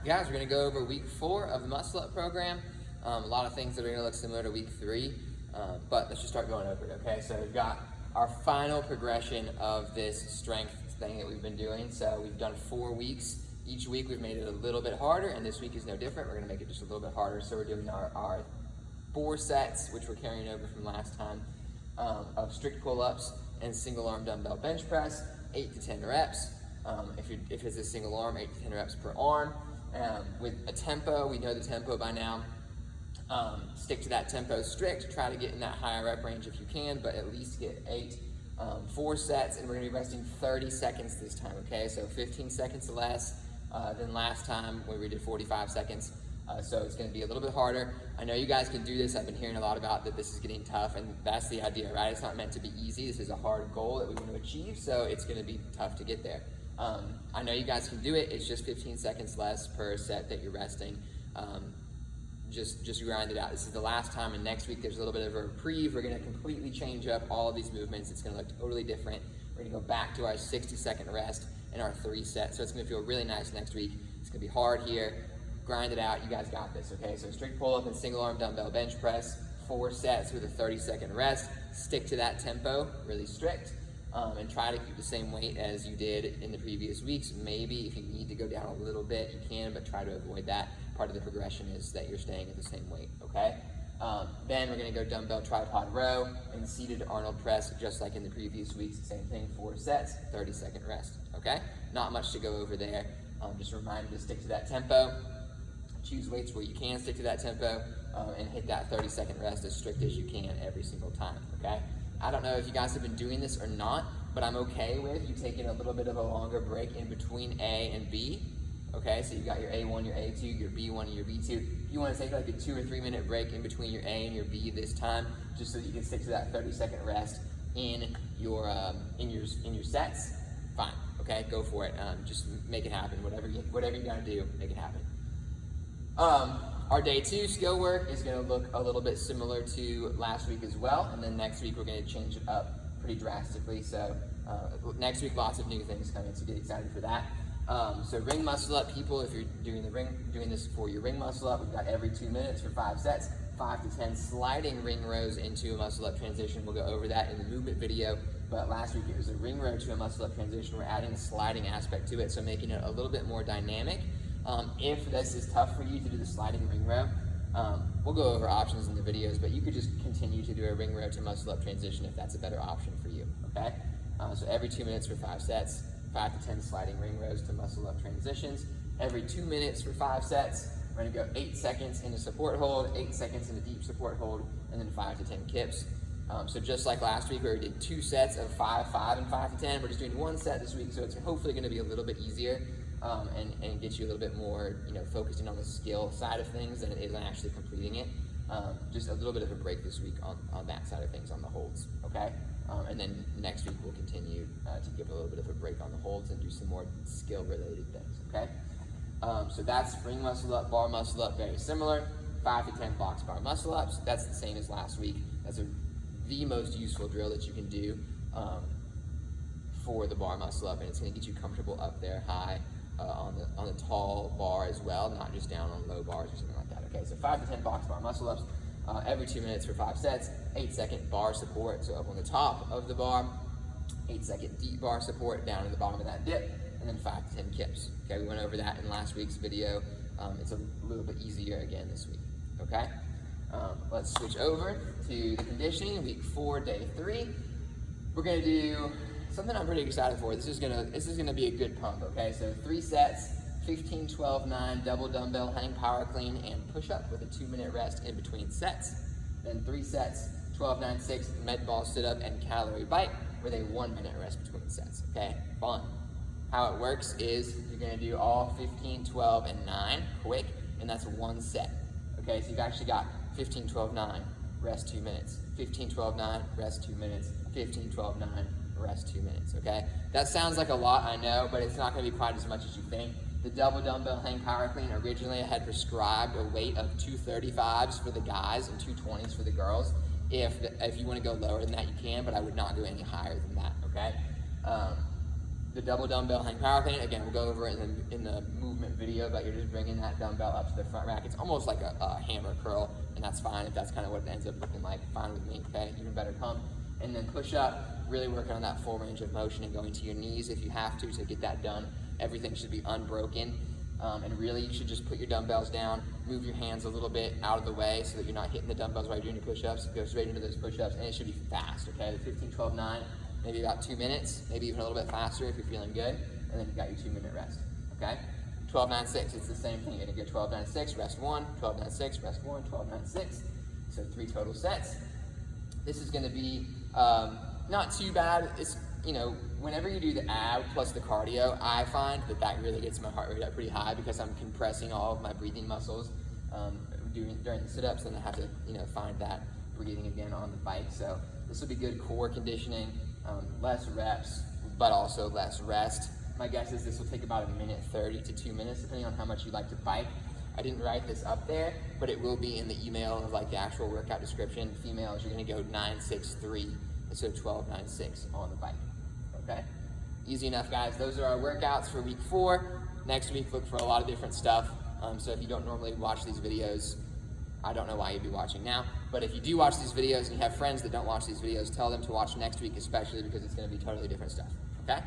Guys, we're going to go over week 4 of the Muscle Up program. A lot of things that are going to look similar to week 3, but let's just start going over it, okay? So we've got our final progression of this strength thing that we've been doing. So we've done 4 weeks. Each week we've made it a little bit harder, and this week is no different. We're going to make it just a little bit harder. So we're doing our 4 sets, which we're carrying over from last time, of strict pull-ups and single arm dumbbell bench press, 8 to 10 reps. If it's a single arm, 8 to 10 reps per arm. With a tempo, we know the tempo by now. Stick to that tempo strict. Try to get in that higher rep range if you can, but at least get 8. 4 sets, and we're going to be resting 30 seconds this time, okay? So 15 seconds less than last time when we did 45 seconds. So it's going to be a little bit harder. I know you guys can do this. I've been hearing a lot about that this is getting tough, and that's the idea, right? It's not meant to be easy. This is a hard goal that we want to achieve, so it's going to be tough to get there. I know you guys can do it. It's just 15 seconds less per set that you're resting. Just grind it out. This is the last time, and next week there's a little bit of a reprieve. We're going to completely change up all of these movements. It's going to look totally different. We're going to go back to our 60-second rest and our 3 sets. So it's going to feel really nice next week. It's going to be hard here. Grind it out. You guys got this, okay? So strict pull-up and single arm dumbbell bench press, 4 sets with a 30-second rest. Stick to that tempo, really strict. And try to keep the same weight as you did in the previous weeks. Maybe if you need to go down a little bit, you can, but try to avoid that. Part of the progression is that you're staying at the same weight, okay? Then we're gonna go dumbbell tripod row and seated Arnold press, just like in the previous weeks. Same thing, 4 sets, 30-second rest, okay? Not much to go over there. Just a reminder to stick to that tempo. Choose weights where you can stick to that tempo, and hit that 30-second rest as strict as you can every single time, okay? I don't know if you guys have been doing this or not, but I'm okay with you taking a little bit of a longer break in between A and B. Okay, so you got your A1, your A2, your B1, and your B2. If you want to take like a 2 or 3 minute break in between your A and your B this time, just so that you can stick to that 30-second rest in your sets, fine. Okay, go for it. Just make it happen. Whatever you gotta do, make it happen. Our day 2 skill work is going to look a little bit similar to last week as well, and then next week we're going to change it up pretty drastically. So next week, lots of new things coming, so get excited for that. So ring muscle up, people. If you're doing this for your ring muscle up, we've got every 2 minutes for 5 sets, 5 to 10 sliding ring rows into a muscle up transition. We'll go over that in the movement video. But last week it was a ring row to a muscle up transition. We're adding a sliding aspect to it, so making it a little bit more dynamic. If this is tough for you to do the sliding ring row, we'll go over options in the videos, but you could just continue to do a ring row to muscle up transition if that's a better option for you, okay? So every 2 minutes for 5 sets, 5 to 10 sliding ring rows to muscle up transitions. Every 2 minutes for 5 sets, we're gonna go 8 seconds in a support hold, 8 seconds in a deep support hold, and then 5 to 10 kips. So just like last week where we did 2 sets of 5, 5, and 5 to 10, we're just doing 1 set this week, so it's hopefully gonna be a little bit easier. And get you a little bit more, focusing on the skill side of things than it is on actually completing it. Just a little bit of a break this week on that side of things, on the holds, okay? And then next week we'll continue to give a little bit of a break on the holds and do some more skill-related things, okay? So that's ring muscle up, bar muscle up, very similar. 5 to 10 box bar muscle ups. That's the same as last week. That's the most useful drill that you can do for the bar muscle up, and it's going to get you comfortable up there high. On the tall bar as well, not just down on low bars or something like that. Okay, so 5 to 10 box bar muscle ups every 2 minutes for 5 sets, 8-second bar support, so up on the top of the bar, 8-second deep bar support down to the bottom of that dip, and then 5 to 10 kips. Okay, we went over that in last week's video. It's a little bit easier again this week. Okay, let's switch over to the conditioning, week 4, day 3. We're gonna do something I'm pretty excited for. This is gonna be a good pump, okay? So 3 sets, 15, 12, 9, double dumbbell, hang power clean, and push up with a 2-minute rest in between sets. Then 3 sets, 12, 9, 6, med ball sit up and calorie bite with a 1-minute rest between sets, okay? Fun. How it works is you're gonna do all 15, 12, and 9 quick, and that's 1 set. Okay, so you've actually got 15, 12, 9, rest 2 minutes. 15, 12, 9, rest 2 minutes. 15, 12, 9, rest 2 minutes, okay? That sounds like a lot, I know, but it's not gonna be quite as much as you think. The double dumbbell hang power clean, originally I had prescribed a weight of 235s for the guys and 220s for the girls. If you wanna go lower than that, you can, but I would not go any higher than that, okay? The double dumbbell hang power clean, again, we'll go over it in the movement video, but you're just bringing that dumbbell up to the front rack. It's almost like a hammer curl, and that's fine if that's kind of what it ends up looking like. Fine with me, okay? Even better pump. And then push up, really working on that full range of motion and going to your knees if you have to get that done. Everything should be unbroken. And really, you should just put your dumbbells down, move your hands a little bit out of the way so that you're not hitting the dumbbells while you're doing your push-ups. Go straight into those push-ups, and it should be fast, okay? The 15, 12, 9, maybe about 2 minutes, maybe even a little bit faster if you're feeling good, and then you got your 2-minute rest, okay? 12, 9, 6, it's the same thing. You're gonna go 12, 9, 6, rest 1, 12, 9, 6, rest 1, 12, 9, 6. So 3 total sets. This is gonna be not too bad. It's, you know, whenever you do the ab plus the cardio, I find that really gets my heart rate up pretty high because I'm compressing all of my breathing muscles during the sit-ups, and I have to, you know, find that breathing again on the bike. So this will be good core conditioning, less reps, but also less rest. My guess is this will take about 1:30 to 2 minutes, depending on how much you like to bike. I didn't write this up there, but it will be in the email of like the actual workout description. Females, you're gonna go 9-6-3 instead of 12-9-6 on the bike, okay? Easy enough, guys. Those are our workouts for week 4. Next week, look for a lot of different stuff. So if you don't normally watch these videos, I don't know why you'd be watching now, but if you do watch these videos and you have friends that don't watch these videos, tell them to watch next week, especially because it's gonna be totally different stuff, okay?